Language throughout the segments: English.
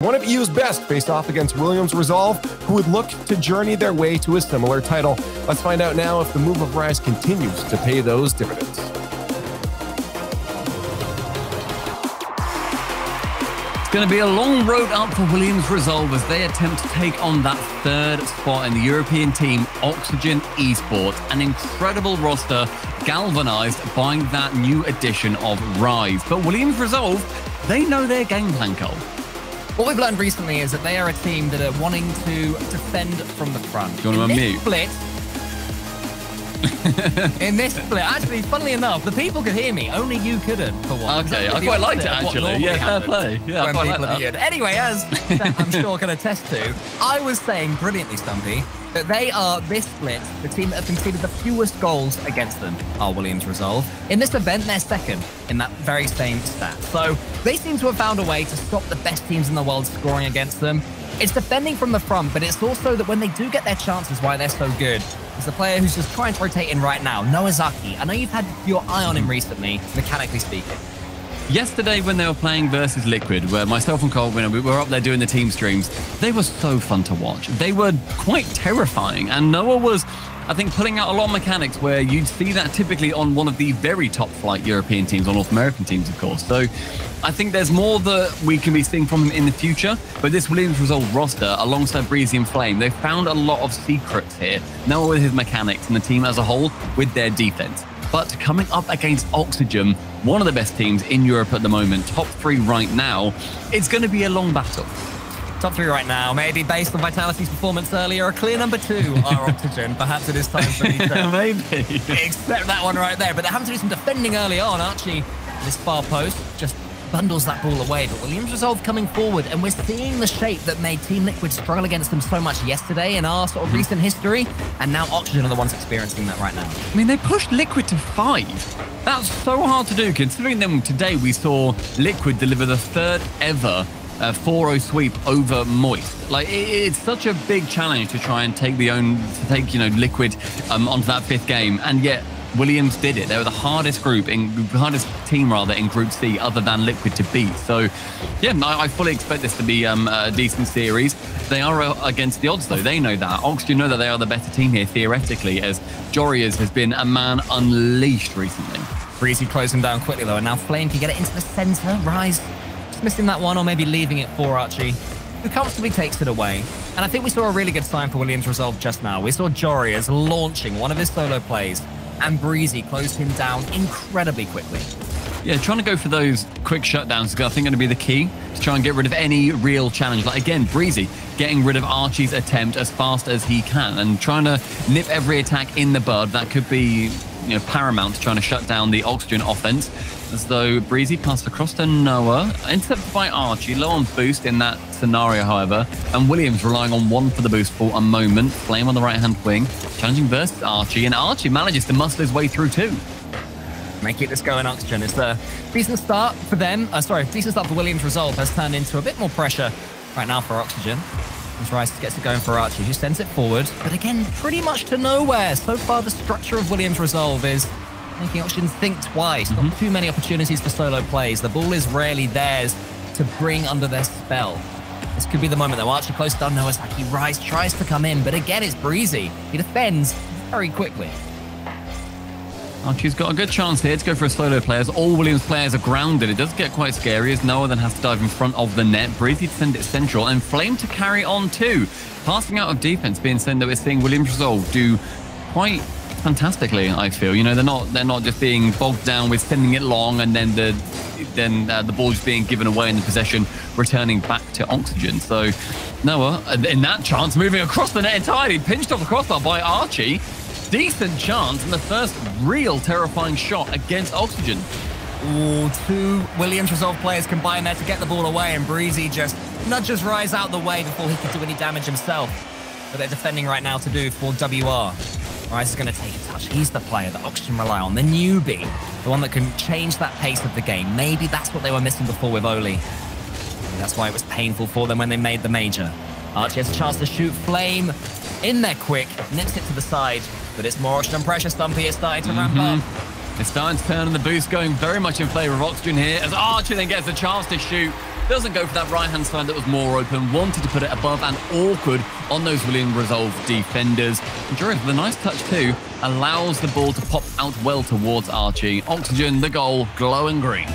one of EU's best faced off against Williams Resolve, who would look to journey their way to a similar title. Let's find out now if the move of Rise continues to pay those dividends. It's going to be a long road up for Williams Resolve as they attempt to take on that third spot in the European team, Oxygen Esports. An incredible roster galvanized by that new addition of Rise. But Williams Resolve, they know their game plan, Cole. What we've learned recently is that they are a team that are wanting to defend from the front. Do you want to unmute? In this split, actually, funnily enough, the people could hear me. Only you couldn't, for once. Okay, I quite liked it, actually. Yeah, fair play. Yeah, I quite like that. Anyway, as I'm sure can attest to, I was saying brilliantly, Stumpy, that they are, this split, the team that have conceded the fewest goals against them are Williams Resolve. In this event, they're second in that very same stat. So they seem to have found a way to stop the best teams in the world scoring against them. It's defending from the front, but it's also that when they do get their chances, why they're so good. It's the player who's just trying to rotate in right now, Noazaki. I know you've had your eye on him recently, mechanically speaking. Yesterday, when they were playing versus Liquid, where myself and Cole, we were up there doing the team streams, they were so fun to watch. They were quite terrifying, and Noah was, I think, pulling out a lot of mechanics where you'd see that typically on one of the very top flight European teams, or North American teams, of course. So I think there's more that we can be seeing from him in the future, but this Williams Resolve roster, alongside Breezy and Flame, they've found a lot of secrets here. Noah with his mechanics and the team as a whole with their defense. But coming up against Oxygen, one of the best teams in Europe at the moment, top 3 right now, it's going to be a long battle. Top 3 right now, maybe based on Vitality's performance earlier, a clear number 2 are Oxygen. Perhaps it is time for me to maybe accept that one right there. But they're having to do some defending early on. Archie, this far post, just bundles that ball away. But Williams Resolve coming forward, and we're seeing the shape that made Team Liquid struggle against them so much yesterday in our sort of recent history. And now Oxygen are the ones experiencing that right now. I mean, they pushed Liquid to 5. That's so hard to do, considering them today we saw Liquid deliver the third ever 4-0 sweep over Moist. Like, it's such a big challenge to try and take Liquid onto that 5th game, and yet Williams did it. They were the hardest team in Group C, other than Liquid, to beat. So, yeah, I fully expect this to be a decent series. They are against the odds, though. They know that. Oxygen know that they are the better team here, theoretically, as Jorias has been a man unleashed recently. Breezy closing down quickly, though, and now Flame can get it into the center. Rise just missing that one, or maybe leaving it for Archie, who comfortably takes it away. And I think we saw a really good sign for Williams Resolve just now. We saw Jorias launching one of his solo plays, and Breezy closed him down incredibly quickly. Yeah, trying to go for those quick shutdowns is, I think, going to be the key to try and get rid of any real challenge. Like, again, Breezy getting rid of Archie's attempt as fast as he can and trying to nip every attack in the bud. That could be, paramount to trying to shut down the Oxygen offense. As though Breezy passed across to Noah, intercepted by Archie, low on boost in that scenario, however, and Williams relying on 1 for the boost for a moment. Flame on the right-hand wing, challenging versus Archie, and Archie manages to muscle his way through too. Keep this going, Oxygen. It's a decent start for them. Decent start for Williams Resolve has turned into a bit more pressure right now for Oxygen. As Rice gets it going for Archie, who sends it forward, but again, pretty much to nowhere. So far, the structure of Williams Resolve is making Oxygen think twice. Not too many opportunities for solo plays. The ball is rarely theirs to bring under their spell. This could be the moment, though. Archie close down Noazaki. Rise tries to come in, but again, it's Breezy. He defends very quickly. Archie's got a good chance here to go for a solo play as all Williams players are grounded. It does get quite scary as Noah then has to dive in front of the net. Breezy to send it central and Flame to carry on too. Passing out of defense being said that we're seeing Williams Resolve do quite fantastically, I feel. They're not just being bogged down with sending it long and then the ball just being given away and the possession returning back to Oxygen. So Noah, in that chance, moving across the net entirely, pinched off the crossbar by Archie. Decent chance and the first real terrifying shot against Oxygen. Ooh, 2 Williams Resolve players combined there to get the ball away, and Breezy just nudges Rise out the way before he can do any damage himself. But they're defending right now to do for WR. Rise is going to take a touch. He's the player that Oxygen rely on, the newbie, the one that can change that pace of the game. Maybe that's what they were missing before with Oli. Maybe that's why it was painful for them when they made the major. Archie has a chance to shoot. Flame in there quick, nips it to the side, but it's more Oxygen pressure. Stumpy is starting to ramp up. It's starting to turn, and the boost going very much in favour of Oxygen here as Archie then gets a chance to shoot. Doesn't go for that right-hand side that was more open. Wanted to put it above and awkward on those Williams Resolve defenders. And Joris, with a nice touch too, allows the ball to pop out well towards Archie. Oxygen, the goal, glowing green.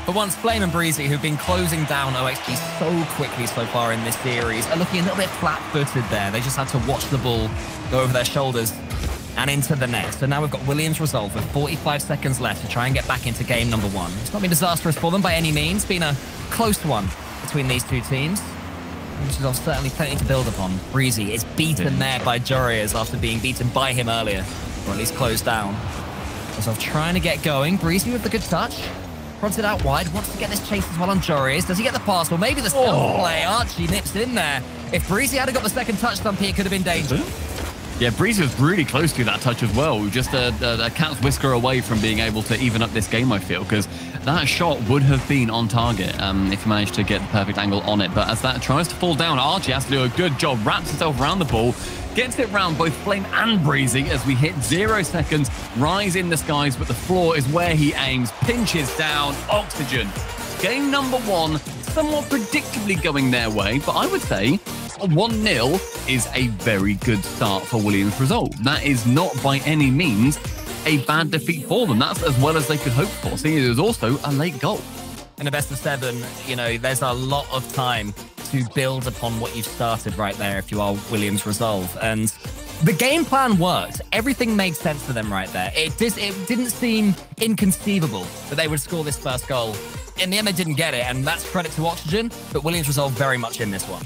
For once, Flame and Breezy, who've been closing down OXG so quickly so far in this series, are looking a little bit flat-footed there. They just had to watch the ball go over their shoulders and into the net. So now we've got Williams Resolve with 45 seconds left to try and get back into game number 1. It's not been disastrous for them by any means. It's been a close one between these two teams, which is certainly plenty to build upon. Breezy is beaten there by Jorias after being beaten by him earlier, or at least closed down. Resolve trying to get going. Breezy with the good touch. Fronts it out wide, wants to get this chase as well on Jorias. Does he get the pass? Well, maybe the stealth play. Archie nips in there. If Breezy had got the second touch stump here, it could have been danger. Yeah, Breezy was really close to that touch as well. Just a cat's whisker away from being able to even up this game, I feel, because that shot would have been on target if he managed to get the perfect angle on it. But as that tries to fall down, Archie has to do a good job, wraps himself around the ball, gets it round both Flame and Breezy as we hit 0 seconds, rise in the skies, but the floor is where he aims, pinches down, Oxygen. Game number 1, somewhat predictably going their way, but I would say 1-0 is a very good start for Williams Resolve. That is not by any means a bad defeat for them. That's as well as they could hope for, seeing it was also a late goal. In a best of 7, you know, there's a lot of time to build upon what you've started right there if you are Williams Resolve. And the game plan worked. Everything made sense for them right there. It didn't seem inconceivable that they would score this first goal. In the end, they didn't get it, and that's credit to Oxygen, but Williams Resolve very much in this one.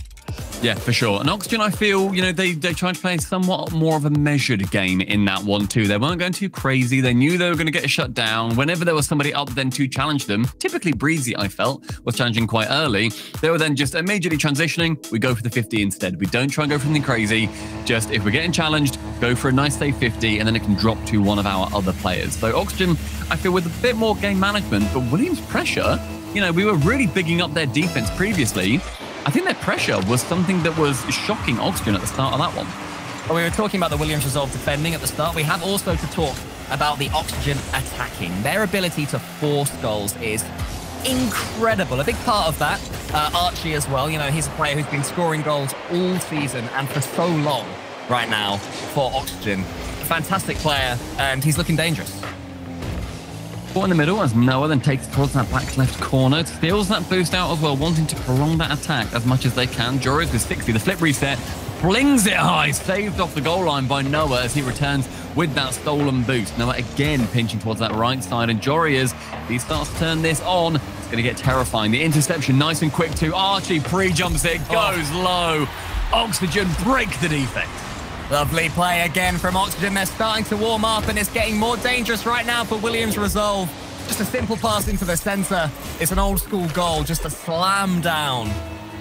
Yeah, for sure. And Oxygen, I feel, you know, they tried to play somewhat more of a measured game in that one too. They weren't going too crazy. They knew they were going to get shut down. Whenever there was somebody up then to challenge them, typically Breezy, I felt, was challenging quite early. They were then just immediately transitioning. We go for the 50 instead. We don't try and go for something crazy. Just if we're getting challenged, go for a nice safe 50, and then it can drop to one of our other players. So Oxygen, I feel, with a bit more game management, but Williams' pressure, you know, we were really bigging up their defense previously. I think their pressure was something that was shocking Oxygen at the start of that one. Well, we were talking about the Williams Resolve defending at the start. We have also to talk about the Oxygen attacking. Their ability to force goals is incredible. A big part of that, Archie as well. You know, he's a player who's been scoring goals all season and for so long right now for Oxygen. A fantastic player, and he's looking dangerous. Ball in the middle as Noah then takes it towards that back left corner, steals that boost out as well, wanting to prolong that attack as much as they can. Joris with 60, the flip reset, flings it high, saved off the goal line by Noah as he returns with that stolen boost. Noah again pinching towards that right side, and Jorias, he starts to turn this on. It's going to get terrifying. The interception nice and quick too. Archie pre-jumps it, goes low. Oxygen break the defense. Lovely play again from Oxygen. They're starting to warm up, and it's getting more dangerous right now for Williams Resolve. Just a simple pass into the center. It's an old school goal, just a slam down.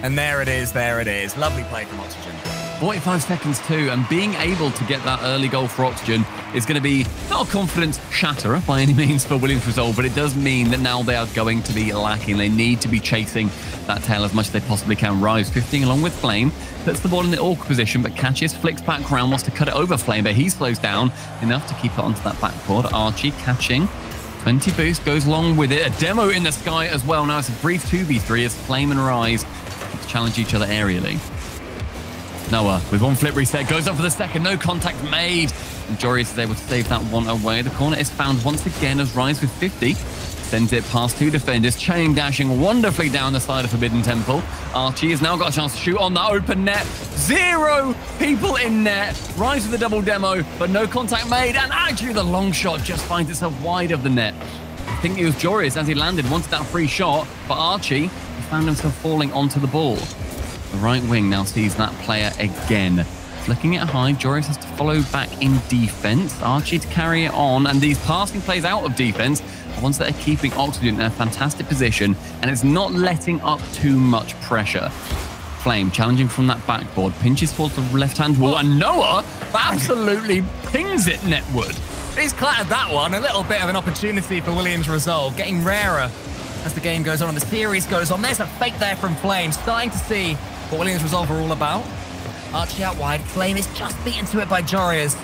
And there it is, there it is. Lovely play from Oxygen. 45 seconds too, and being able to get that early goal for Oxygen is going to be not a confidence shatterer by any means for Williams Resolve, but it does mean that now they are going to be lacking. They need to be chasing that tail as much as they possibly can. Rise 15 along with Flame, puts the ball in the awkward position, but catches, flicks back around, wants to cut it over Flame, but he slows down enough to keep it onto that backboard. Archie catching, 20 boost, goes along with it. A demo in the sky as well. Now it's a brief 2v3 as Flame and Rise challenge each other aerially. Noah with one flip reset, goes up for the second, no contact made. And Joris is able to save that one away. The corner is found once again as Rise with 50 sends it past 2 defenders, chain dashing wonderfully down the side of Forbidden Temple. Archie has now got a chance to shoot on that open net. 0 people in net. Rise with the double demo, but no contact made. And actually the long shot just finds itself wide of the net. I think it was Joris as he landed, wanted that free shot, but Archie, he found himself falling onto the ball. The right wing now sees that player again. Flicking it high, Joris has to follow back in defense. Archie to carry it on, and these passing plays out of defense are ones that are keeping Oxygen in a fantastic position, and it's not letting up too much pressure. Flame challenging from that backboard, pinches towards the left-hand wall, and Noah absolutely pings it netward. He's clattered that one. A little bit of an opportunity for Williams Resolve, getting rarer as the game goes on and the series goes on. There's a fake there from Flame, starting to see what Williams Resolve are all about. Archie out wide. Flame is just beaten to it by Jorias.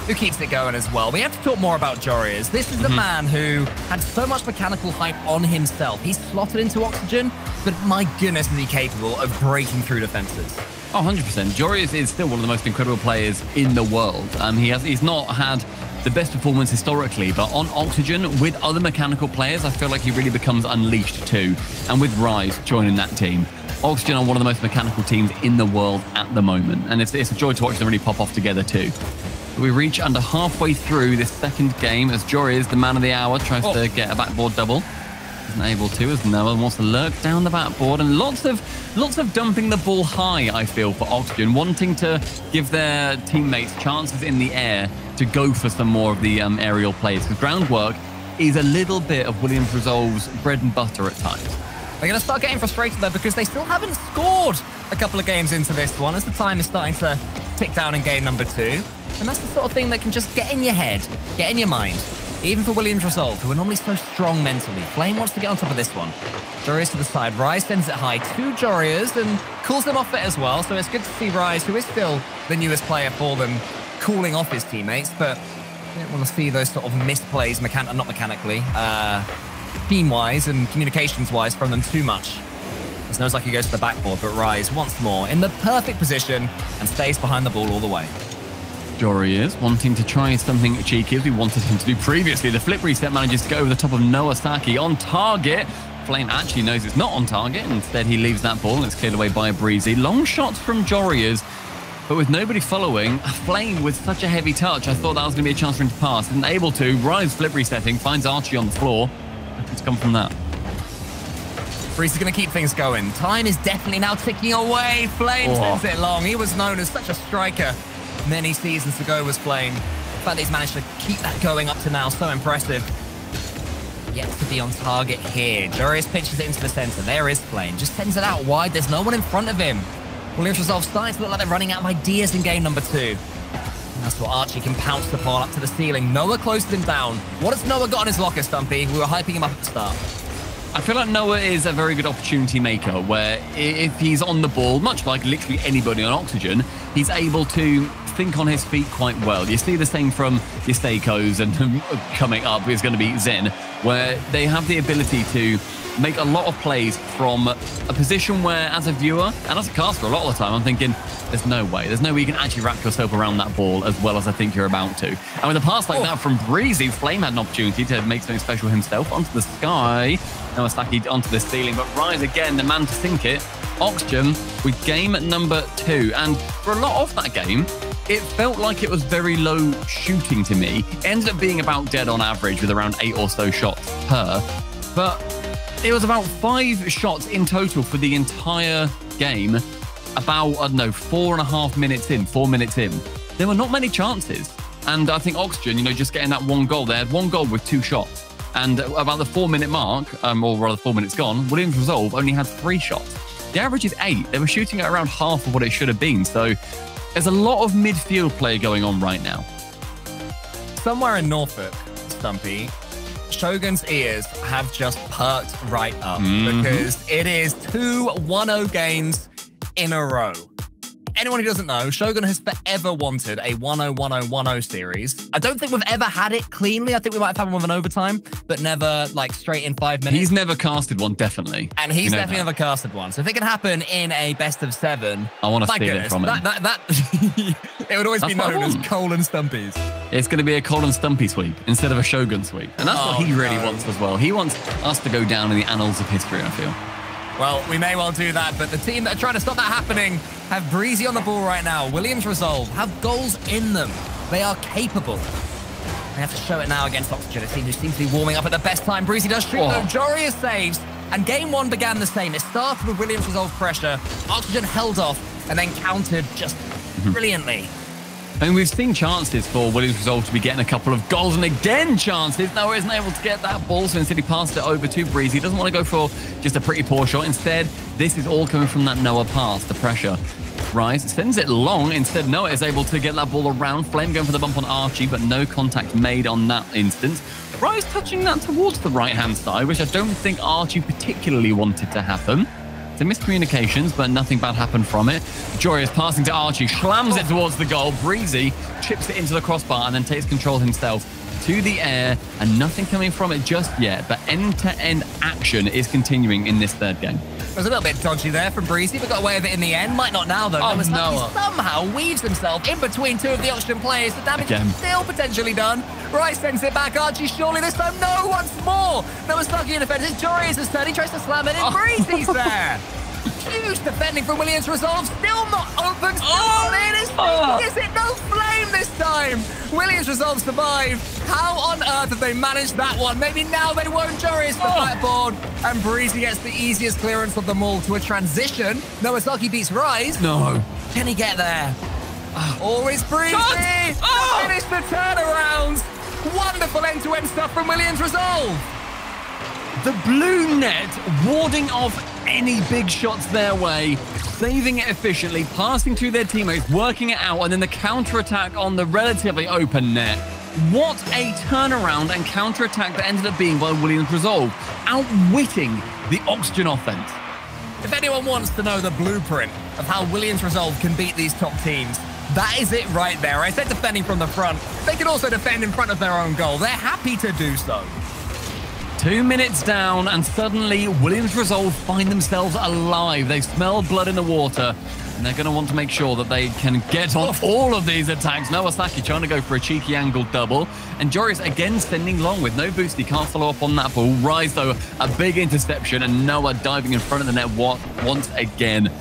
who keeps it going as well. We have to talk more about Jorius. This is a man who had so much mechanical hype on himself. He's slotted into Oxygen, but my goodness, is he capable of breaking through defenses. Oh, 100%. Jorius is still one of the most incredible players in the world. He's not had the best performance historically, but on Oxygen with other mechanical players, I feel like he really becomes unleashed too. And with Rise joining that team, Oxygen are one of the most mechanical teams in the world at the moment. And it's a joy to watch them really pop off together too. We reach under halfway through this second game as Jorius, the man of the hour, tries to get a backboard double. Isn't able to, as Noah wants to lurk down the backboard, and lots of dumping the ball high, I feel, for Oxygen, wanting to give their teammates chances in the air to go for some more of the aerial plays, because groundwork is a little bit of Williams Resolve's bread and butter at times. They're going to start getting frustrated though, because they still haven't scored a couple of games into this one, as the time is starting to tick down in game number 2. And that's the sort of thing that can just get in your head, get in your mind. Even for Williams Resolve, who are normally so strong mentally. Flame wants to get on top of this one. Jorius to the side. Rise sends it high to Jorius and cools them off it as well. So it's good to see Rise, who is still the newest player for them, cooling off his teammates. But I don't want to see those sort of misplays, not mechanically, team-wise and communications-wise from them too much. It knows like he goes to the backboard, but Rise once more in the perfect position and stays behind the ball all the way. Jorius wanting to try something cheeky as we wanted him to do previously. The flip reset manages to go over the top of Noah Saki on target. Flame actually knows it's not on target. Instead, he leaves that ball and it's cleared away by Breezy. Long shots from Jorius, but with nobody following, Flame with such a heavy touch, I thought that was going to be a chance for him to pass. Isn't able to. Rise flip resetting, finds Archie on the floor. What's come from that? Breezy's going to keep things going. Time is definitely now ticking away. Flame sends it long. He was known as such a striker many seasons ago, was Flame. The fact that he's managed to keep that going up to now, so impressive. Yet to be on target here. Jorius pitches it into the center. There is Flame. Just sends it out wide. There's no one in front of him. Williams Resolve starting to look like they're running out of ideas in game number 2. And that's what Archie can pounce the ball up to the ceiling. Noah closed him down. What has Noah got in his locker, Stumpy? We were hyping him up at the start. I feel like Noah is a very good opportunity maker, where if he's on the ball, much like literally anybody on Oxygen, he's able to think on his feet quite well. You see the same from your Seikos, and coming up is going to be Zen, where they have the ability to make a lot of plays from a position where, as a viewer and as a caster, a lot of the time I'm thinking, there's no way you can actually wrap yourself around that ball as well as I think you're about to. And with a pass like that from Breezy, Flame had an opportunity to make something special himself onto the sky. Noah Saki onto the ceiling, but Rise again, the man to sink it. Oxygen with game number 2. And for a lot of that game, it felt like it was very low shooting to me. It ended up being about dead on average with around 8 or so shots per. But it was about 5 shots in total for the entire game. About, I don't know, 4.5 minutes in, 4 minutes in. There were not many chances. And I think Oxygen, just getting that 1 goal. They had 1 goal with 2 shots. And about the 4-minute mark, or rather 4 minutes gone, Williams Resolve only had 3 shots. The average is 8. They were shooting at around half of what it should have been. So there's a lot of midfield play going on right now. Somewhere in Norfolk, Stumpy, Shogun's ears have just perked right up because it is 2 1-0 games in a row. Anyone who doesn't know, Shogun has forever wanted a 1-0, 1-0, 1-0 series. I don't think we've ever had it cleanly. I think we might have had one with an overtime, but never like straight in 5 minutes. He's never casted one, definitely. And he's definitely never casted one. So if it can happen in a best of 7, I want to steal it from him. It would always be known as Cole and Stumpy's. It's going to be a Cole and Stumpy sweep instead of a Shogun sweep. And that's what he really wants as well. He wants us to go down in the annals of history, I feel. Well, we may well do that, but the team that are trying to stop that happening have Breezy on the ball right now. Williams Resolve have goals in them. They are capable. They have to show it now against Oxygen, a team who seems to be warming up at the best time. Breezy does shoot, though. Jorius saves, and game 1 began the same. It started with Williams Resolve pressure. Oxygen held off and then countered just brilliantly. I mean, we've seen chances for Williams Resolve to be getting a couple of goals, and again chances. Noah isn't able to get that ball, so instead he passed it over to Breezy. He doesn't want to go for just a pretty poor shot. Instead, this is all coming from that Noah pass, the pressure. Rise sends it long. Instead, Noah is able to get that ball around. Flame going for the bump on Archie, but no contact made on that instance. Rise touching that towards the right-hand side, which I don't think Archie particularly wanted to happen. Some miscommunications, but nothing bad happened from it. Joreuz passing to Archie, slams it towards the goal. Breezy chips it into the crossbar and then takes control himself to the air, and nothing coming from it just yet, but end-to-end action is continuing in this third game. It was a little bit dodgy there from Breezy, but got away with it in the end. Might not now, though. Oh, He no. somehow weaves himself in between two of the Oxygen players. The damage Again. is still potentially done. Rice sends it back. Archie surely this time. No, once more. Nowasaki in defense. It's Joreuz' turn. He tries to slam it in. Breezy's there. Huge defending from Williams Resolve. Still not open. Still not in. Is it no flame this time? Williams Resolve survive. How on earth have they managed that one? Maybe now they won't. Joreuz the backboard. And Breezy gets the easiest clearance of them all to a transition. Nowasaki beats Rise. No. Can he get there? Or is Breezy Shot! finish the turnarounds? Wonderful end-to-end stuff from Williams Resolve. The blue net warding off any big shots their way, saving it efficiently, passing to their teammates, working it out, and then the counter-attack on the relatively open net. What a turnaround and counter-attack that ended up being by Williams Resolve, outwitting the Oxygen offense. If anyone wants to know the blueprint of how Williams Resolve can beat these top teams, that is it right there. I said defending from the front. They can also defend in front of their own goal. They're happy to do so. 2 minutes down, and suddenly Williams Resolve find themselves alive. They smell blood in the water, and they're going to want to make sure that they can get on all of these attacks. Nowasaki trying to go for a cheeky angled double, and Joreuz again sending long with no boost. He can't follow up on that ball. Rise, though, a big interception, and Noah diving in front of the net once again.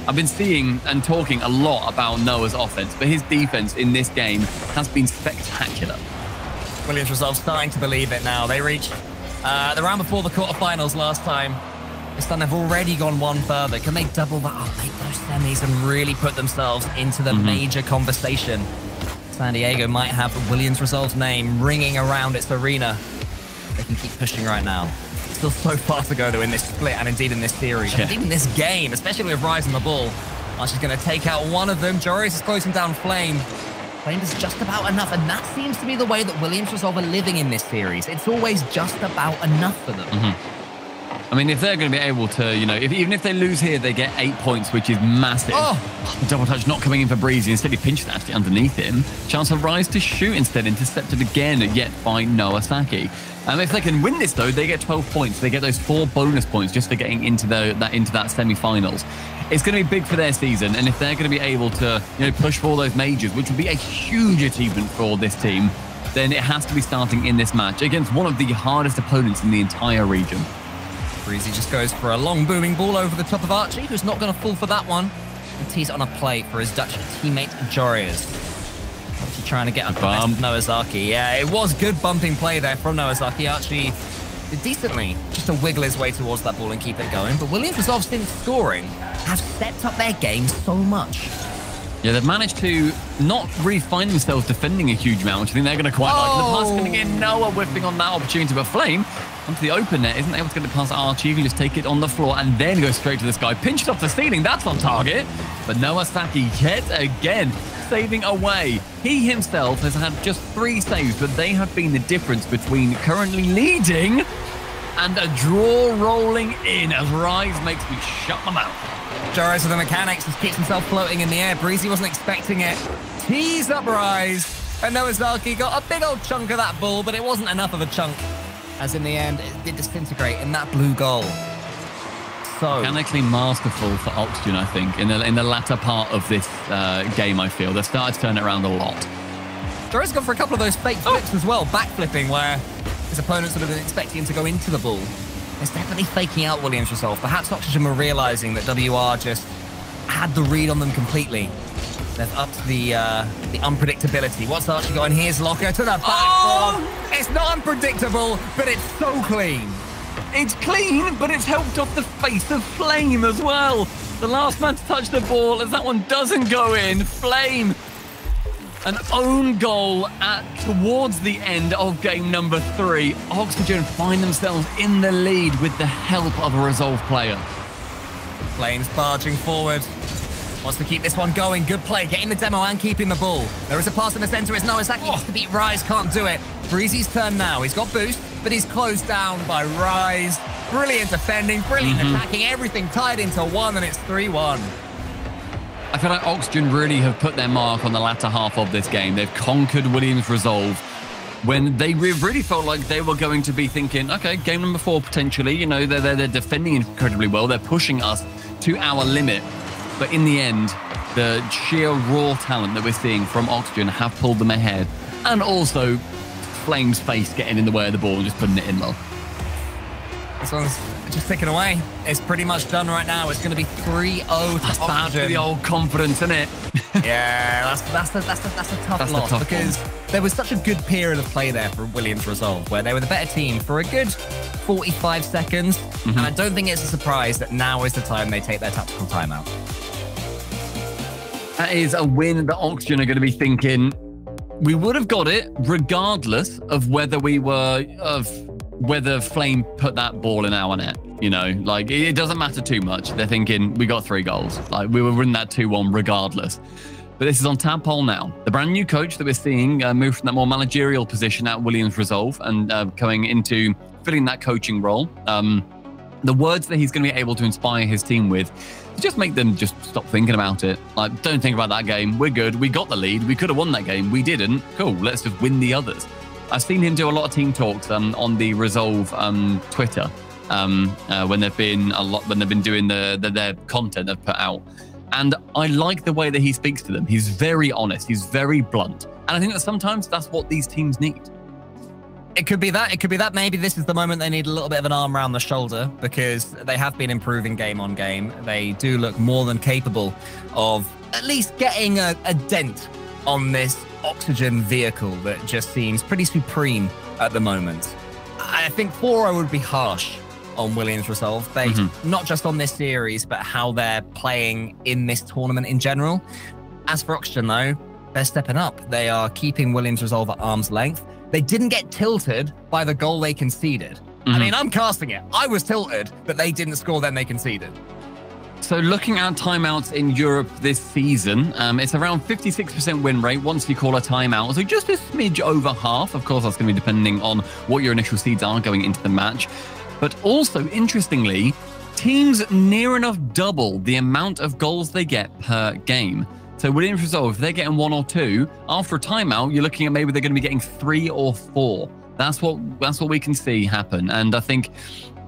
I've been seeing and talking a lot about Noah's offense, but his defense in this game has been spectacular. Williams Resolve starting to believe it now. They reached the round before the quarterfinals last time. This time they've already gone one further. Can they double that up, make those semis, and really put themselves into the major conversation? San Diego might have Williams Resolve's name ringing around its arena. They can keep pushing right now. Still so far to go, though, in this split and indeed in this series. Yeah. Indeed in this game, especially with Rise on the ball. Archie's going to take out one of them. Joreuz is closing down Flame. Flame is just about enough, and that seems to be the way that Williams Resolve are living in this series. It's always just about enough for them. I mean, if they're going to be able to, you know, even if they lose here, they get 8 points, which is massive. The double touch not coming in for Breezy. Instead, he pinched it actually underneath him. Chance of Rise to shoot instead, intercepted again, yet by Nowasaki. If they can win this, though, they get 12 points. They get those 4 bonus points just for getting into that semi-finals. It's going to be big for their season, and if they're going to be able to, you know, push for all those majors, which would be a huge achievement for this team, then it has to be starting in this match against one of the hardest opponents in the entire region. Breezy just goes for a long booming ball over the top of Archie, who's not going to fall for that one. And tees it on a plate for his Dutch teammate, Joreuz. Archie trying to get up the best of Nowasaki. Yeah, it was good bumping play there from Nowasaki. Archie did decently just to wiggle his way towards that ball and keep it going. But Williams Resolve, since scoring, have stepped up their game so much. Yeah, they've managed to not really find themselves defending a huge amount, which I think they're going to quite like. The pass coming in, Noah whipping on that opportunity, but Flame onto the open net isn't able to get it past Archie. You can just take it on the floor and then go straight to this guy. Pinched off the ceiling, that's on target. But Nowasaki yet again saving away. He himself has had just 3 saves, but they have been the difference between currently leading and a draw rolling in as Rise makes me shut my mouth. Joreuz with the mechanics just keeps himself floating in the air. Breezy wasn't expecting it. Tees up Rise. And Nowasaki got a big old chunk of that ball, but it wasn't enough of a chunk. As in the end, it did disintegrate in that blue goal. So mechanically masterful for Oxygen, I think, in the latter part of this game, I feel. They've started to turn it around a lot. Joreuz gone for a couple of those fake flips as well, backflipping, where his opponents would have been expecting him to go into the ball. It's definitely faking out Williams Resolve. Perhaps Oxygen were realizing that WR just had the read on them completely. They've upped the unpredictability. What's Archie got in his locker to the backboard? It's not unpredictable, but it's so clean. It's clean, but it's helped off the face of Flame as well. The last man to touch the ball, as that one doesn't go in. Flame, an own goal towards the end of game number 3. Oxygen find themselves in the lead with the help of a Resolve player. Flame's barging forward. Wants to keep this one going. Good play, getting the demo and keeping the ball. There is a pass in the center. It's Nowasaki. Needs to beat Rise, can't do it. Breezy's turn now. He's got boost. but he's closed down by Rise. Brilliant defending, brilliant attacking, everything tied into one, and it's 3-1. I feel like Oxygen really have put their mark on the latter half of this game. They've conquered Williams Resolve when they really felt like they were going to be thinking, okay, game number 4 potentially. You know, they're defending incredibly well. They're pushing us to our limit. But in the end, the sheer raw talent that we're seeing from Oxygen have pulled them ahead. And also Flame's face getting in the way of the ball and just putting it in low. This one's just ticking away. It's pretty much done right now. It's going to be 3-0 to That's bad Oxygen. for the old confidence, isn't it? Yeah, that's a tough loss because there was such a good period of play there for Williams Resolve where they were the better team for a good 45 seconds. And I don't think it's a surprise that now is the time they take their tactical timeout. That is a win that Oxygen are going to be thinking, we would have got it regardless of whether whether Flame put that ball in our net. You know, like it doesn't matter too much. They're thinking we got 3 goals. Like we were winning that 2-1 regardless. But this is on Tadpole now. The brand new coach that we're seeing move from that more managerial position at Williams Resolve and coming into filling that coaching role. The words that he's going to be able to inspire his team with just make them just stop thinking about it. Like, don't think about that game. We're good. We got the lead. We could have won that game. We didn't. Cool. Let's just win the others. I've seen him do a lot of team talks on the Resolve Twitter when they've been doing their content they've put out. And I like the way that he speaks to them. He's very honest. He's very blunt. And I think that sometimes that's what these teams need. It could be that. It could be that maybe this is the moment they need a little bit of an arm around the shoulder because they have been improving game on game. They do look more than capable of at least getting a dent on this Oxygen vehicle that just seems pretty supreme at the moment. I think 4-0 would be harsh on Williams Resolve based not just on this series, but how they're playing in this tournament in general. As for Oxygen, though, they're stepping up. They are keeping Williams Resolve at arm's length. They didn't get tilted by the goal they conceded. I mean, I'm casting it. I was tilted that they didn't score, then they conceded. So looking at timeouts in Europe this season, it's around 56% win rate once you call a timeout. So just a smidge over half. Of course, that's going to be depending on what your initial seeds are going into the match. But also, interestingly, teams near enough double the amount of goals they get per game. So Williams Resolve, if they're getting 1 or 2, after a timeout, you're looking at maybe they're going to be getting 3 or 4. That's what we can see happen. And I think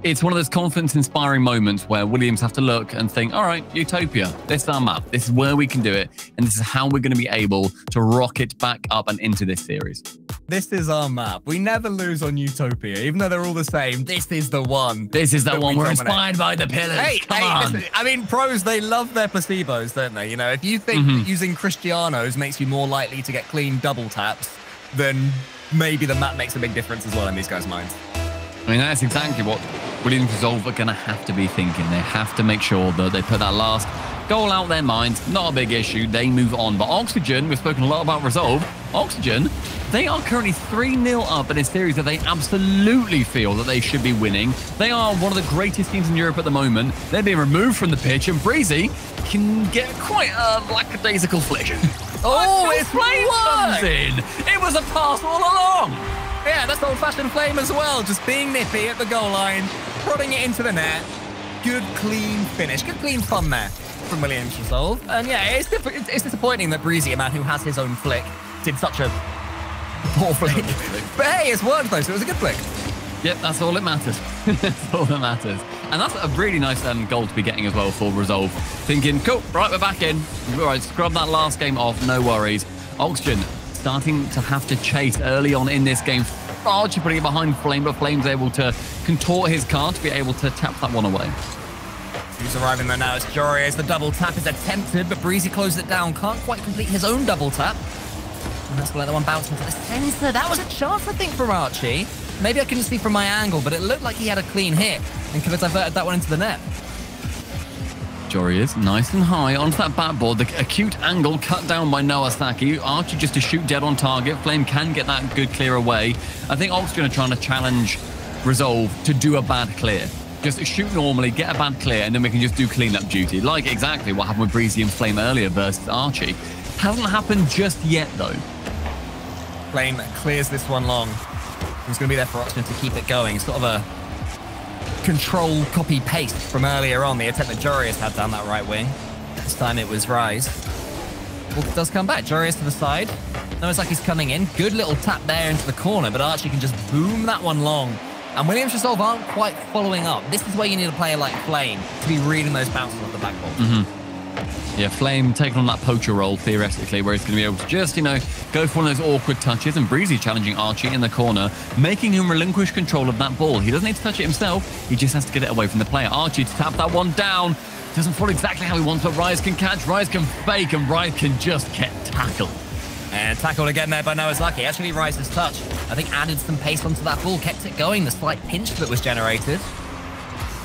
it's one of those confidence-inspiring moments where Williams have to look and think, all right, Utopia, this is our map. This is where we can do it. And this is how we're going to be able to rocket back up and into this series. This is our map. We never lose on Utopia, even though they're all the same. This is the one. This is the one. We're inspired by the pillars. Come on. Listen, I mean, pros, they love their placebos, don't they? You know, if you think that using Cristianos makes you more likely to get clean double taps, then maybe the map makes a big difference as well in these guys' minds. I mean, that's exactly what Williams Resolve are going to have to be thinking. They have to make sure that they put that last goal out their minds. Not a big issue. They move on. But Oxygen, we've spoken a lot about Resolve. Oxygen, they are currently 3-0 up in a series that they absolutely feel that they should be winning. They are one of the greatest teams in Europe at the moment. They're being removed from the pitch, and Breezy can get quite a lackadaisical flick. Oh, it's Flame comes in. It was a pass all along. Yeah, that's old-fashioned Flame as well. Just being nippy at the goal line, prodding it into the net. Good, clean finish. Good, clean fun there from Williams Resolve. And yeah, it's disappointing that Breezy, a man who has his own flick, did such a poor flick. But hey, it's worked though, so it was a good flick. Yep, that's all that matters. That's all that matters. And that's a really nice goal to be getting as well for Resolve. Thinking, cool, right, we're back in. All right, scrub that last game off, no worries. Oxygen starting to have to chase early on in this game. Archie putting it behind Flame, but Flame's able to contort his car to be able to tap that one away. Who's arriving there now? It's Jorius. The double tap is attempted, but Breezy closed it down. Can't quite complete his own double tap. And that's going to let the one bounce into the center. That was a chance, I think, from Archie. Maybe I couldn't see from my angle, but it looked like he had a clean hit and could have diverted that one into the net. Jory is nice and high onto that backboard. The acute angle cut down by Noah Saki. Archie just to shoot dead on target. Flame can get that good clear away. I think Oxygen are trying to challenge Resolve to do a bad clear. Just shoot normally, get a bad clear, and then we can just do cleanup duty. Like exactly what happened with Breezy and Flame earlier versus Archie. Hasn't happened just yet, though. Flame clears this one long. who's going to be there for Oxygen to keep it going. Sort of a control, copy, paste from earlier on. The attempt that Jorius had down that right wing. This time it was Rise. Well, it does come back. Jorius to the side. No, it's like he's coming in. Good little tap there into the corner, but Archie can just boom that one long. And Williams Resolve aren't quite following up. This is where you need a player like Flame to be reading those bounces off the backboard. Yeah, Flame taking on that poacher role, theoretically, where he's going to be able to just, you know, go for one of those awkward touches, and Breezy challenging Archie in the corner, making him relinquish control of that ball. He doesn't need to touch it himself. He just has to get it away from the player. Archie to tap that one down. Doesn't fall exactly how he wants, but Rise can catch, Rise can fake, and Rise can just get tackled. And tackled again there by Nowazaki. Actually, Rise's touch, I think, added some pace onto that ball, kept it going, the slight pinch that was generated.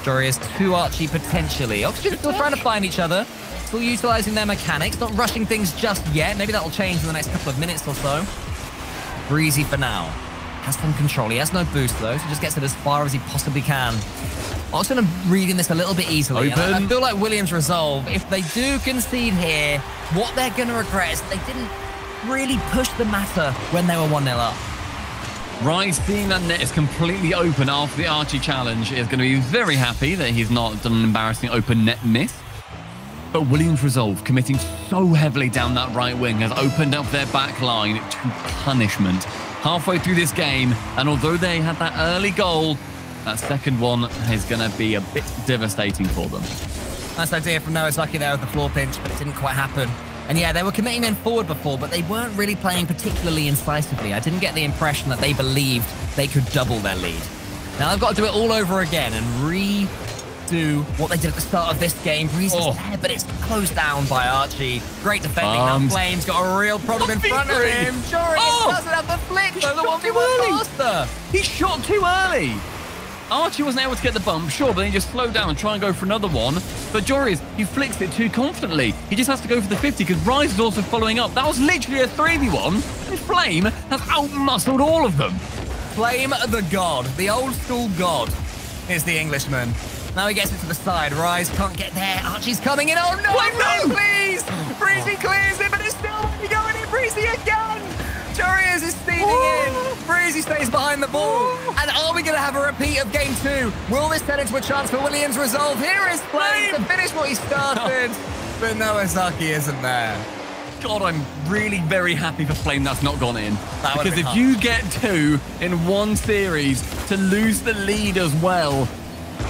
Jorius to Archie potentially. Oxygen still trying to find each other. Still utilising their mechanics, not rushing things just yet. Maybe that'll change in the next couple of minutes or so. Breezy for now. Has some control. He has no boost, though, so just gets it as far as he possibly can. Oxygen are reading this a little bit easily. I feel like Williams Resolve, if they do concede here, what they're going to regret is they didn't really push the matter when they were 1-0 up. Rise, seeing that net is completely open after the Archie challenge, is going to be very happy that he's not done an embarrassing open net miss. But Williams Resolve, committing so heavily down that right wing, has opened up their back line to punishment halfway through this game. And although they had that early goal, that second one is going to be a bit devastating for them. Nice idea from Nowazaki there with the floor pinch, but it didn't quite happen. And yeah, they were committing men forward before, but they weren't really playing particularly incisively. I didn't get the impression that they believed they could double their lead. Now they've got to do it all over again and redo what they did at the start of this game. Breezy's there, but it's closed down by Archie. Great defending. Now Flame's got a real problem in front of him. Jorius doesn't have the flick, though. The one too faster. He shot too early. Archie wasn't able to get the bump, sure, but then he just slowed down and try and go for another one. But Jorius, he flicks it too confidently. He just has to go for the 50 because Rise is also following up. That was literally a 3v1, and Flame has outmuscled all of them. Flame the god, the old school god, is the Englishman. Now he gets it to the side. Rise can't get there. Archie's coming in. Oh, no, please. Breezy clears it, but it's still going in. Breezy again. Jorius is steaming in. Breezy stays behind the ball. And are we going to have a repeat of game 2? Will this turn into a chance for Williams Resolve? Here is Flame to finish what he started. But Nowazaki isn't there. God, I'm really very happy for Flame that's not gone in. Because if you get 2 in one series to lose the lead as well,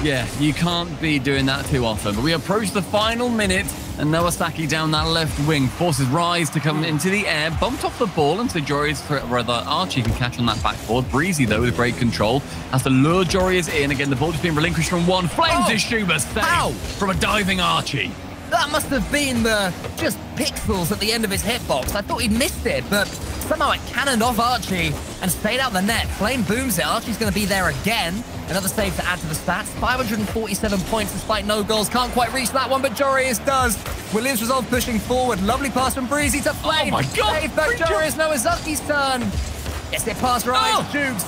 yeah, you can't be doing that too often. But we approach the final minute, and Nowazaki down that left wing forces Rise to come into the air, bumped off the ball, and so Jorius, rather Archie, can catch on that backboard. Breezy, though, with great control, has to lure Jorius in. Again, the ball just being relinquished from one. Flames his Schuber save from a diving Archie. That must have been the just pixels at the end of his hitbox. I thought he'd missed it, but somehow it cannoned off Archie and stayed out the net. Flame booms it. Archie's going to be there again. Another save to add to the stats. 547 points despite no goals. Can't quite reach that one, but Jorius does. Williams Resolve pushing forward. Lovely pass from Breezy to Flame. Oh my God. Save back Jorius. Nowazaki's turn. Gets it past Rise. Jukes.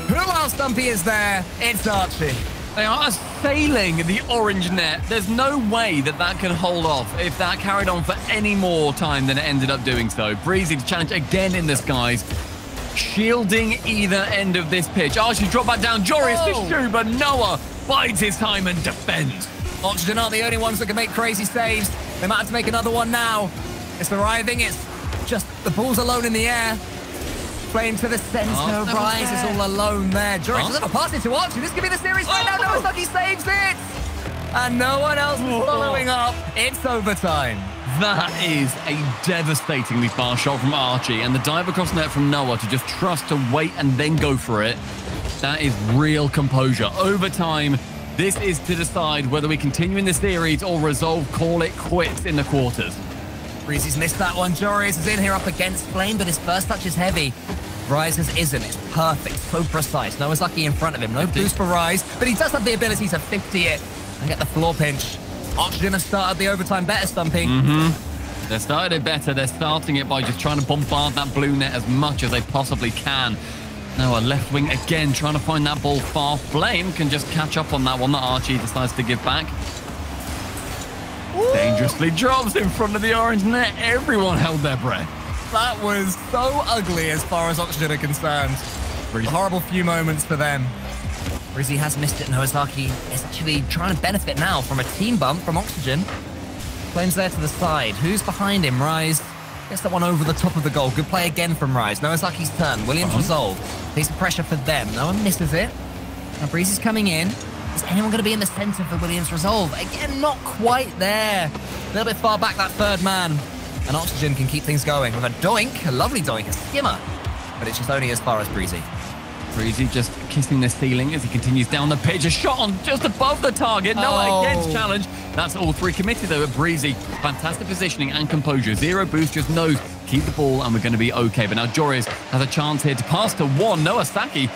Who else, Stumpy, is there? It's Archie. They are assailing the orange net. There's no way that that can hold off if that carried on for any more time than it ended up doing so. Breezy to challenge again in the skies, shielding either end of this pitch. Archie drop back down. Jorius to shoot, but Noah bides his time and defends. Oxygen aren't the only ones that can make crazy saves. They might have to make another one now. It's arriving. It's just the ball's alone in the air. Flame to the centre. Rise is all alone there. Jorius doesn't pass it to Archie. This could be the series right now. Nowazaki saves it. And no one else is following up. It's overtime. That is a devastatingly far shot from Archie, and the dive across net from Noah to just trust to wait and then go for it. That is real composure. Overtime, this is to decide whether we continue in the series or Resolve call it quits in the quarters. Breezy's missed that one. Jorius is in here up against Flame, but his first touch is heavy. Rise's isn't. It's perfect. So precise. Nowazaki in front of him. No boost for Rise, but he does have the ability to 50 it and get the floor pinch. Oxygen have started the overtime better, Stumpy. They started it better. They're starting it by just trying to bombard that blue net as much as they possibly can. Now a left wing again, trying to find that ball far. Flame can just catch up on that one that Archie decides to give back. Dangerously drops in front of the orange net. Everyone held their breath. That was so ugly as far as Oxygen are concerned. Breezy. Horrible few moments for them. Breezy has missed it. Nozaki is actually trying to benefit now from a team bump from Oxygen. Flames there to the side. Who's behind him? Rise gets that one over the top of the goal. Good play again from Rise. Nozaki's turn. Williams resolve. Piece of pressure for them. No one misses it. Now Breezy's coming in. Is anyone going to be in the center for Williams resolve? Again, not quite there. A little bit far back, that third man. And Oxygen can keep things going with a doink, a lovely doink, a skimmer. But it's just only as far as Breezy. Breezy just kissing the ceiling as he continues down the pitch. A shot on just above the target. No against challenge. That's all three committed though at Breezy. Fantastic positioning and composure. Zero boost, just knows keep the ball and we're going to be okay. But now Joris has a chance here to pass to one. Noah Saki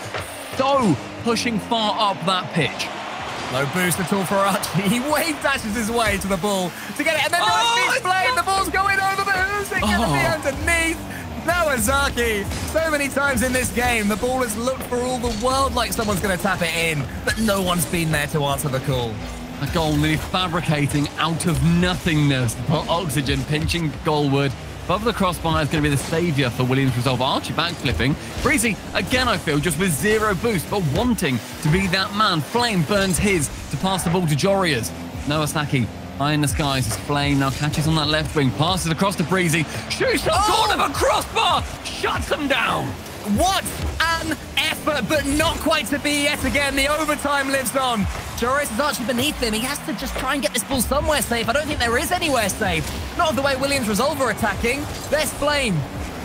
so pushing far up that pitch. No boost at all for Archie. He wave dashes his way to the ball to get it. And then right flame. The ball's going over, but who's it going to be underneath? Nozaki. So many times in this game, the ball has looked for all the world like someone's going to tap it in, but no one's been there to answer the call. A goal nearly fabricating out of nothingness. But Oxygen pinching goalward. Above the crossbar is going to be the saviour for Williams resolve. Archie backflipping. Breezy, again I feel, just with zero boost, but wanting to be that man. Flame burns his to pass the ball to Jorias. Noah Saki high in the skies as Flame now catches on that left wing. Passes across to Breezy. Shoots the corner of a crossbar. Shuts them down. What an effort, but not quite to be yet again. The overtime lives on. Joris is actually beneath him. He has to just try and get this ball somewhere safe. I don't think there is anywhere safe. Not the way Williams resolve are attacking. There's Flame.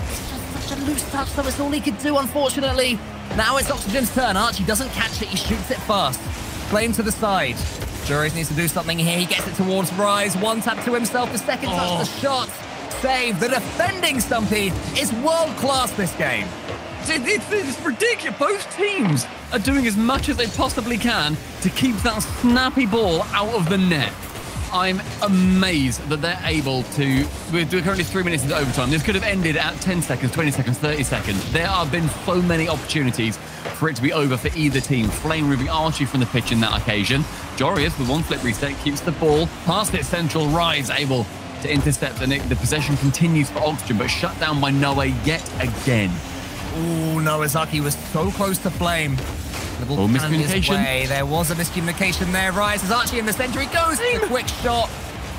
It's just such a loose touch, though. It's all he could do, unfortunately. Now it's Oxygen's turn. Archie doesn't catch it. He shoots it fast. Flame to the side. Joris needs to do something here. He gets it towards Rise. One tap to himself. The second touch, the shot. Save. The defending Stumpy is world-class this game. It's ridiculous. Both teams are doing as much as they possibly can to keep that snappy ball out of the net. I'm amazed that they're able to... We're currently 3 minutes into overtime. This could have ended at 10 seconds, 20 seconds, 30 seconds. There have been so many opportunities for it to be over for either team. Flame removing Archie from the pitch in that occasion. Jorius, with one flip reset, keeps the ball. Past it, central. Rise able to intercept the possession continues for Oxygen, but shut down by Noah yet again. Ooh, Nozaki was so close to Flame. The ball miscommunication. There was a miscommunication there. Rise as Archie in the centre. He goes in a quick shot.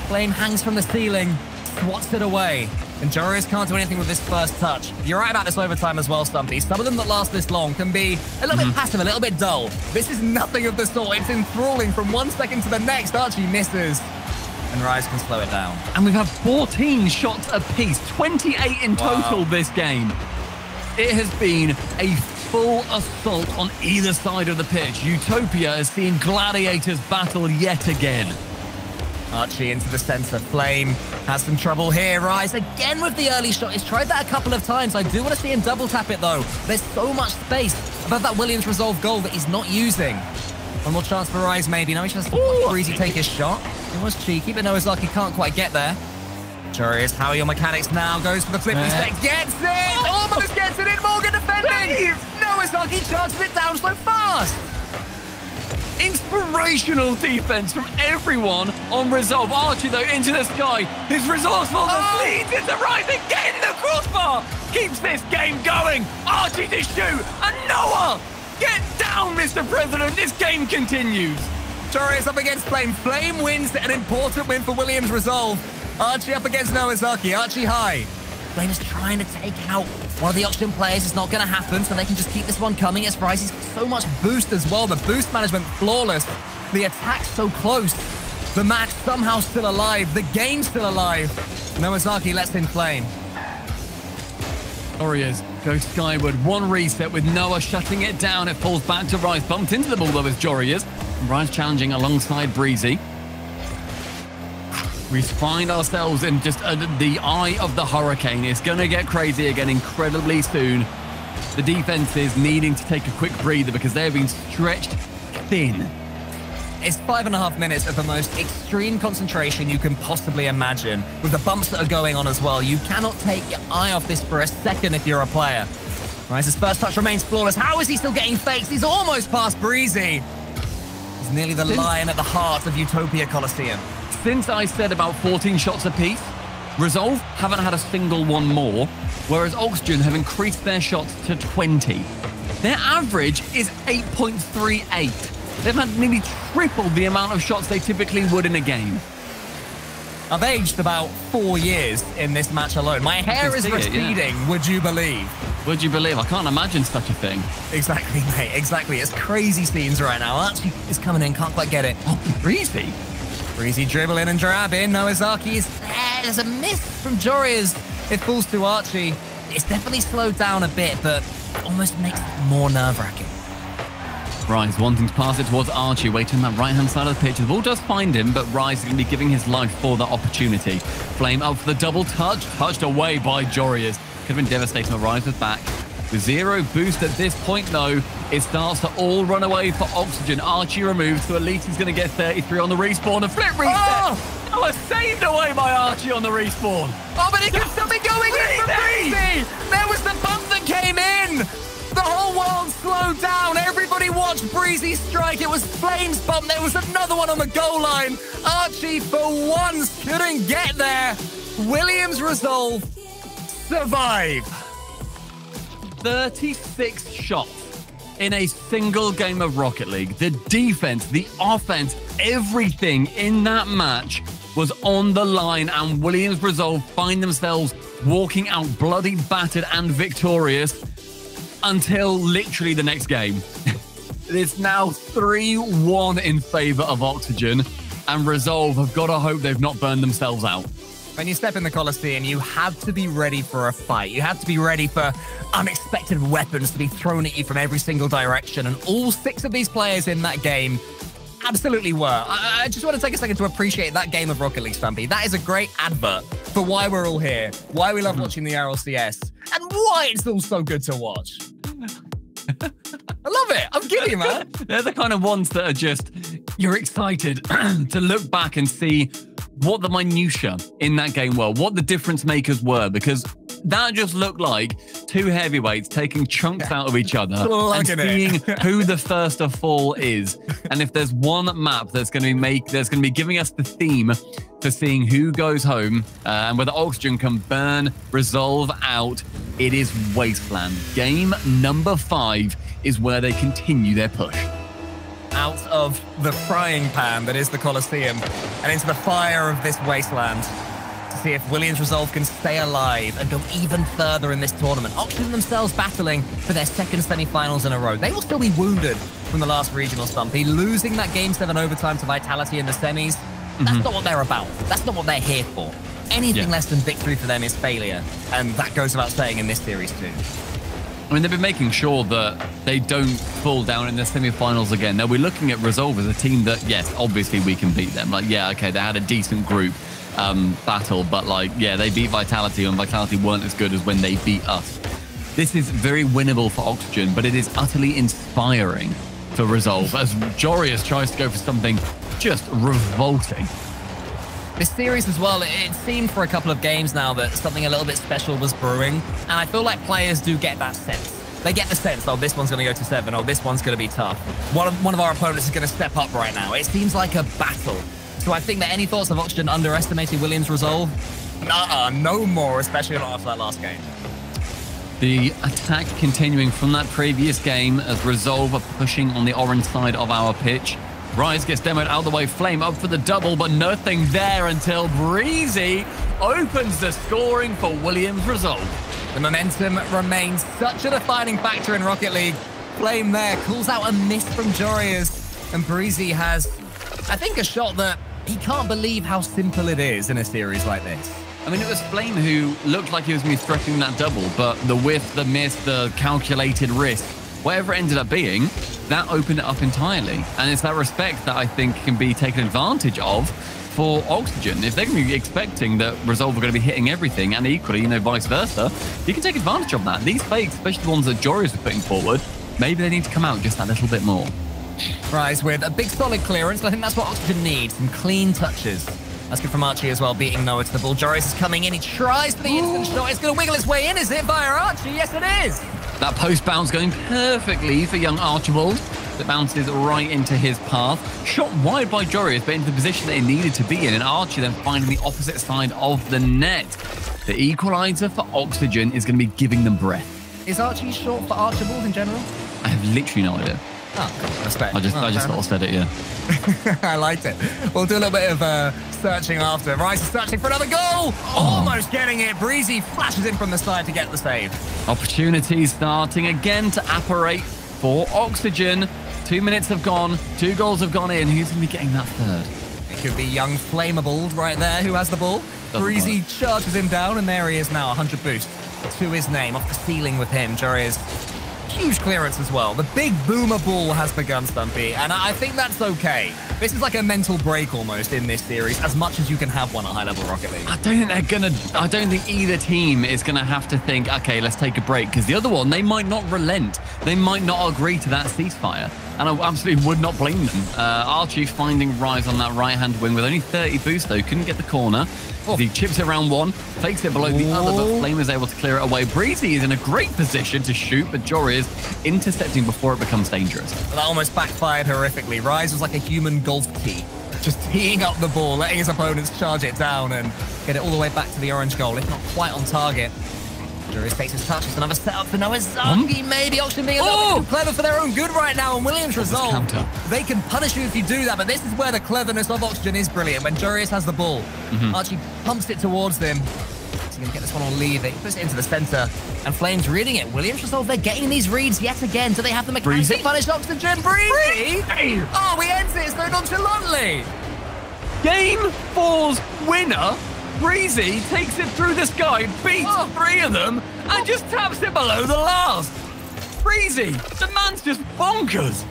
Flame hangs from the ceiling, swats it away. And Jorius can't do anything with this first touch. You're right about this overtime as well, Stumpy. Some of them that last this long can be a little bit passive, a little bit dull. This is nothing of the sort. It's enthralling from 1 second to the next. Archie misses. And Rise can slow it down. And we've had 14 shots apiece. 28 in total this game. It has been a full assault on either side of the pitch. Utopia has seen gladiators battle yet again. Archie into the centre. Flame has some trouble here. Rise again with the early shot. He's tried that a couple of times. I do want to see him double tap it though. There's so much space above that Williams resolve goal that he's not using. One more chance for Rise maybe. Now he just has to watch Breezy take his shot. It was cheeky, but Nozaki can't quite get there. Curious, how are your mechanics now? Goes for the flip instead. Gets it! Almost gets it in. Morgan defending! Nozaki charges it down so fast! Inspirational defense from everyone on resolve. Archie, though, into the sky. His resourcefulness leads into Rise again. The crossbar keeps this game going. Archie to shoot. And Noah, get down, Mr. President. This game continues. Torres up against Flame. Flame wins an important win for Williams resolve. Archie up against Nozaki. Archie high. Flame is trying to take out one of the Oxygen players. It's not going to happen, so they can just keep this one coming. As Rise has so much boost as well. The boost management flawless. The attack so close. The match somehow still alive. The game still alive. Nozaki lets in Flame. Warriors go skyward. One reset with Noah shutting it down. It falls back to Rise. Bumped into the ball though with Jorias. Rise challenging alongside Breezy. We find ourselves in just the eye of the hurricane. It's going to get crazy again incredibly soon. The defense is needing to take a quick breather because they have been stretched thin. It's 5.5 minutes of the most extreme concentration you can possibly imagine, with the bumps that are going on as well. You cannot take your eye off this for a second if you're a player. Rise's first touch remains flawless. How is he still getting fakes? He's almost past Breezy. He's nearly the lion at the heart of Utopia Coliseum. Since I said about 14 shots apiece, Resolve haven't had a single one more, whereas Oxygen have increased their shots to 20. Their average is 8.38. They've had nearly triple the amount of shots they typically would in a game. I've aged about 4 years in this match alone. My hair is receding, would you believe? Would you believe? I can't imagine such a thing. Exactly, mate, exactly. It's crazy scenes right now. Archie is coming in, can't quite get it. Oh, Breezy. Breezy dribble in and drab in. Noazaki is there. There's a miss from Jorias. It falls to Archie. It's definitely slowed down a bit, but almost makes it more nerve-wracking. Rise wanting to pass it towards Archie, waiting on that right-hand side of the pitch. The ball does find him, but Rise is going to be giving his life for the opportunity. Flame up for the double touch, touched away by Jorias. Could have been devastating, but Rise was back. With 0 boost at this point, though, it starts to all run away for Oxygen. Archie removed, so at least he's going to get 33 on the respawn. A flip reset! Oh! That was saved away by Archie on the respawn. Oh, but it could still be going in for Breezy! There was the bump that came in! The whole world slowed down. Everybody watched Breezy strike. It was Flame's bump. There was another one on the goal line. Archie, for once, couldn't get there. Williams Resolve survive. 36 shots in a single game of Rocket League. The defense, the offense, everything in that match was on the line, and Williams Resolve find themselves walking out bloody battered and victorious until literally the next game. It's now 3-1 in favor of Oxygen, and Resolve have got to hope they've not burned themselves out. When you step in the Coliseum, you have to be ready for a fight. You have to be ready for unexpected weapons to be thrown at you from every single direction. And all 6 of these players in that game absolutely were. I just want to take a second to appreciate that game of Rocket League, Stumpy. That is a great advert for why we're all here, why we love watching the RLCS, and why it's all so good to watch. I love it. I'm giddy, man. They're the kind of ones that are just, you're excited to look back and see what the minutiae in that game were, what the difference makers were, because that just looked like 2 heavyweights taking chunks out of each other and seeing who the first to fall is. And if there's one map that's going to be giving us the theme for seeing who goes home and whether Oxygen can burn Resolve out, it is Wasteland. Game number 5 is where they continue their push. Out of the frying pan that is the Coliseum and into the fire of this wasteland to see if Williams Resolve can stay alive and go even further in this tournament. Oxygen themselves battling for their 2nd semi-finals in a row. They will still be wounded from the last regional, Stumpy. Losing that Game 7 overtime to Vitality in the semis, that's not what they're about. That's not what they're here for. Anything less than victory for them is failure, and that goes without saying in this series too. I mean, they've been making sure that they don't fall down in the semi-finals again. They'll be looking at Resolve as a team that, yes, obviously we can beat them. Like, yeah, okay, they had a decent group battle, but like, yeah, they beat Vitality, and Vitality weren't as good as when they beat us. This is very winnable for Oxygen, but it is utterly inspiring for Resolve as Jorias tries to go for something just revolting. This series as well, it seemed for a couple of games now that something a little bit special was brewing, and I feel like players do get that sense. They get the sense, oh, this one's going to go to 7, oh, this one's going to be tough. One of our opponents is going to step up right now. It seems like a battle. So I think that any thoughts of Oxygen underestimating Williams Resolve? No more, especially not after that last game. The attack continuing from that previous game as Resolve are pushing on the orange side of our pitch. Rise gets demoed out of the way. Flame up for the double, but nothing there until Breezy opens the scoring for Williams Resolve. The momentum remains such a defining factor in Rocket League. Flame there calls out a miss from Jorias, and Breezy has, I think, a shot that he can't believe how simple it is in a series like this. I mean, it was Flame who looked like he was going to be threatening that double, but the whiff, the miss, the calculated risk, whatever it ended up being, that opened it up entirely. And it's that respect that I think can be taken advantage of for Oxygen. If they're going to be expecting that Resolve are going to be hitting everything, and equally, you know, vice versa, you can take advantage of that. These fakes, especially the ones that Jorias are putting forward, maybe they need to come out just that little bit more. Rise with a big solid clearance. I think that's what Oxygen needs, some clean touches. That's good from Archie as well, beating Noah to the ball. Jorias is coming in. He tries for the instant shot. It's going to wiggle its way in, is it, via Archie? Yes, it is. That post bounce going perfectly for young Archibald. That bounces right into his path. Shot wide by Jorias, but into the position that he needed to be in. And Archie then finding the opposite side of the net. The equalizer for Oxygen is going to be giving them breath. Is Archie short for Archibald in general? I have literally no idea. Oh, respect. I just sort of said it, yeah. I liked it. We'll do a little bit of searching after. Rice is searching for another goal. Almost getting it. Breezy flashes in from the side to get the save. Opportunities starting again to apparate for Oxygen. 2 minutes have gone. 2 goals have gone in. Who's going to be getting that third? It could be young Flammable right there who has the ball. Breezy charges him down, and there he is now. 100 boost to his name. Off the ceiling with him. Juri's huge clearance as well. The big boomer ball has begun, Stumpy, and I think that's okay. This is like a mental break almost in this series, as much as you can have one at high-level Rocket League. I don't think either team is gonna have to think, okay, let's take a break, because the other one, they might not relent. They might not agree to that ceasefire, and I absolutely would not blame them. Archie finding Rise on that right-hand wing with only 30 boost, though. Couldn't get the corner. He chips it around one, fakes it below the other, but Flame is able to clear it away. Breezy is in a great position to shoot, but Jory is intercepting before it becomes dangerous. That almost backfired horrifically. Rise was like a human golf tee, just teeing up the ball, letting his opponents charge it down and get it all the way back to the orange goal, if not quite on target. Jury takes his touch. It's another setup for Noah Zaki. Maybe Oxygen being a little bit too clever for their own good right now. And Williams resolve. They can punish you if you do that, but this is where the cleverness of Oxygen is brilliant. When Jurius has the ball, Archie pumps it towards them. He's going to get this one on lead. He puts it into the center, and Flames reading it. Williams resolve. They're getting these reads yet again. Do they have the mechanics to punish Oxygen? Breezy! Oh, we ends it so nonchalantly. Game 4's winner. Breezy takes it through the sky, beats 3 of them, and just taps it below the last. Breezy, the man's just bonkers.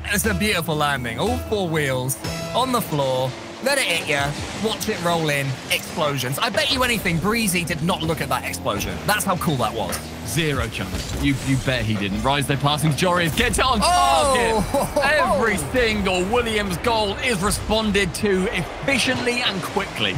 It's a beautiful landing. All 4 wheels on the floor. Let it hit you. Watch it roll in. Explosions. I bet you anything, Breezy did not look at that explosion. That's how cool that was. Zero chance. You bet he didn't. Rise, they're passing Joris. Gets it on target. Every single Williams goal is responded to efficiently and quickly.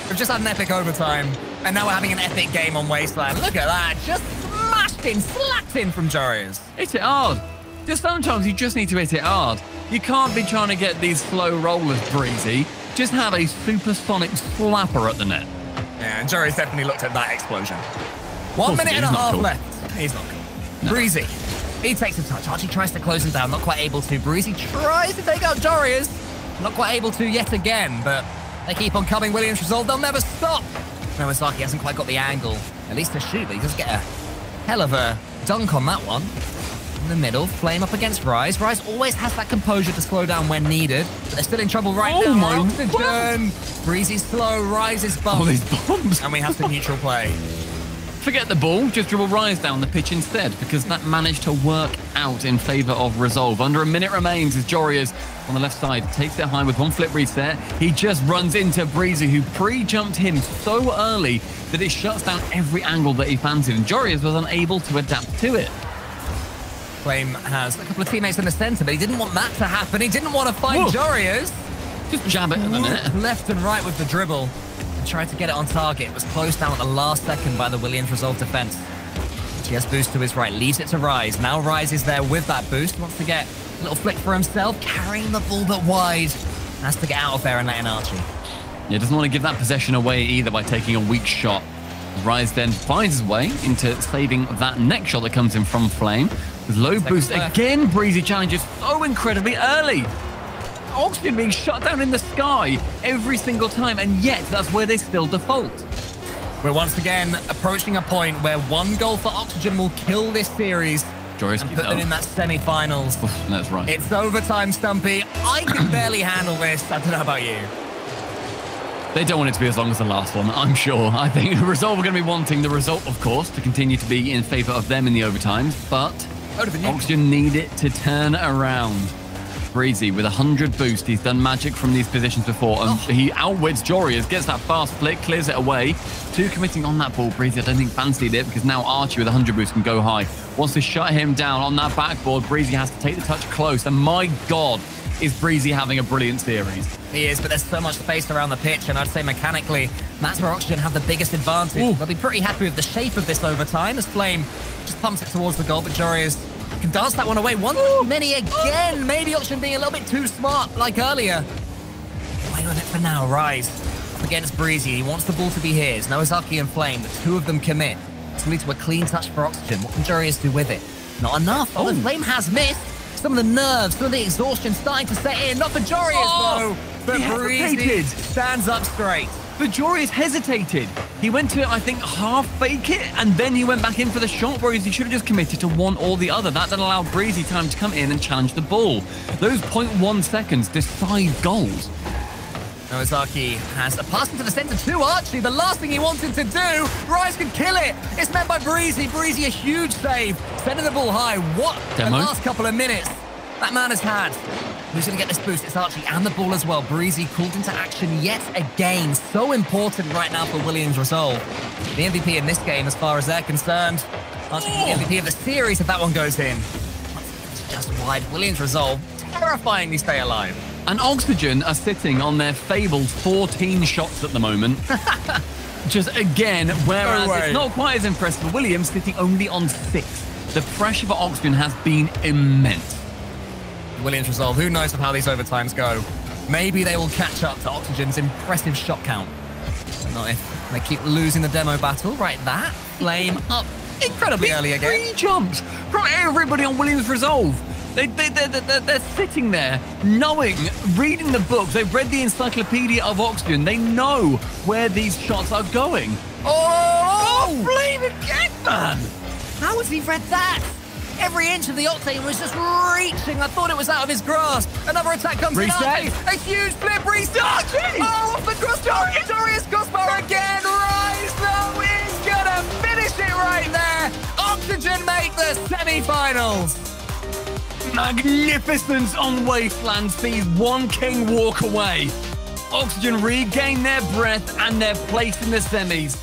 We've just had an epic overtime, and now we're having an epic game on Wasteland. Look at that. Just smashed in, slapped in from Jurius. Hit it hard. Just sometimes you just need to hit it hard. You can't be trying to get these slow rollers, Breezy. Just have a supersonic slapper at the net. Yeah, and Jurius definitely looked at that explosion. 1 minute and a half left. He's not cool. No. Breezy, he takes a touch. Archie tries to close him down, not quite able to. Breezy tries to take out Jurius. Not quite able to yet again, but they keep on coming. Williams resolve. They'll never stop. Nowazaki hasn't quite got the angle, at least to shoot, but he does get a hell of a dunk on that one. In the middle, Flame up against Rise. Rise always has that composure to slow down when needed, but they're still in trouble right now. My Oxygen. Breezy's slow, Rise is bump. All these bombs. And we have some neutral play. Forget the ball, just dribble Rise down the pitch instead, because that managed to work out in favour of Resolve. Under a minute remains as Jorius on the left side takes it high with one flip reset. He just runs into Breezy, who pre-jumped him so early that it shuts down every angle that he fancied, and Jorius was unable to adapt to it. Flame has a couple of teammates in the centre, but he didn't want that to happen. He didn't want to find Jorius. Just jab it at the net. Left and right with the dribble. Tried to get it on target. It was closed down at the last second by the Williams Resolve defense. He has boost to his right, leaves it to Rise. Now Rise is there with that boost. Wants to get a little flick for himself, carrying the ball but wide. Has to get out of there and let in Archie. Yeah, doesn't want to give that possession away either by taking a weak shot. Rise then finds his way into saving that next shot that comes in from Flame. With low boost again, Breezy challenges so incredibly early. Oxygen being shut down in the sky every single time, and yet that's where they still default. We're once again approaching a point where one goal for Oxygen will kill this series and put them in that semi-finals. That's right. It's overtime, Stumpy. I can barely handle this. I don't know about you. They don't want it to be as long as the last one, I'm sure. I think Resolve are going to be wanting the result, of course, to continue to be in favour of them in the overtimes, but Oxygen need it to turn around. Breezy with 100 boost. He's done magic from these positions before, and he outwits Jorius, gets that fast flick, clears it away. 2 committing on that ball. Breezy, I don't think fancied it, because now Archie with 100 boost can go high. Wants to shut him down on that backboard. Breezy has to take the touch close, and my God, is Breezy having a brilliant series. He is, but there's so much space around the pitch, and I'd say mechanically, that's where Oxygen have the biggest advantage. Ooh. They'll be pretty happy with the shape of this overtime, as Flame just pumps it towards the goal, but Jorius can dance that one away. One too many again. Maybe Oxygen being a little bit too smart, like earlier. Away on it for now. Rise up against Breezy. He wants the ball to be his. Nowazaki and Flame, the 2 of them commit. It's lead to a clean touch for Oxygen. What can Jorius do with it? Not enough. Oh, the flame has missed. Some of the nerves, some of the exhaustion starting to set in. Not for Jorius, though. But Breezy stands up straight. But Jorius hesitated. He went to, I think, half fake it, and then he went back in for the shot, whereas he should have just committed to one or the other. That then allowed Breezy time to come in and challenge the ball. Those 0.1 seconds decide goals. Ozaki has a pass into the center to Archie. The last thing he wanted to do, Rise could kill it. It's met by Breezy. Breezy, a huge save. Sending the ball high. What the last couple of minutes that man has had. Who's going to get this boost? It's Archie and the ball as well. Breezy called into action yet again. So important right now for Williams' resolve. The MVP in this game, as far as they're concerned. Archie the MVP of the series if that one goes in. It's just wide. Williams' resolve, terrifyingly stay alive. And Oxygen are sitting on their fabled 14 shots at the moment. Just again, whereas it's not quite as impressive for Williams, sitting only on 6. The pressure for Oxygen has been immense. Williams' resolve, who knows how these overtimes go. Maybe they will catch up to Oxygen's impressive shot count. Not if they keep losing the demo battle. Right, that flame up incredibly early again. 3 jumps from everybody on Williams' resolve. They're sitting there knowing, reading the books. They've read the encyclopedia of Oxygen. They know where these shots are going. Oh, flame again, man. How has he read that? Every inch of the Octane was just reaching. I thought it was out of his grasp. Another attack comes in. A huge flip. Reset. Oh, off the crossbar. Dorius crossbar again. Rise, though, is going to finish it right there. Oxygen make the semi-finals. Magnificence on Wasteland sees one king walk away. Oxygen regain their breath and their place in the semis.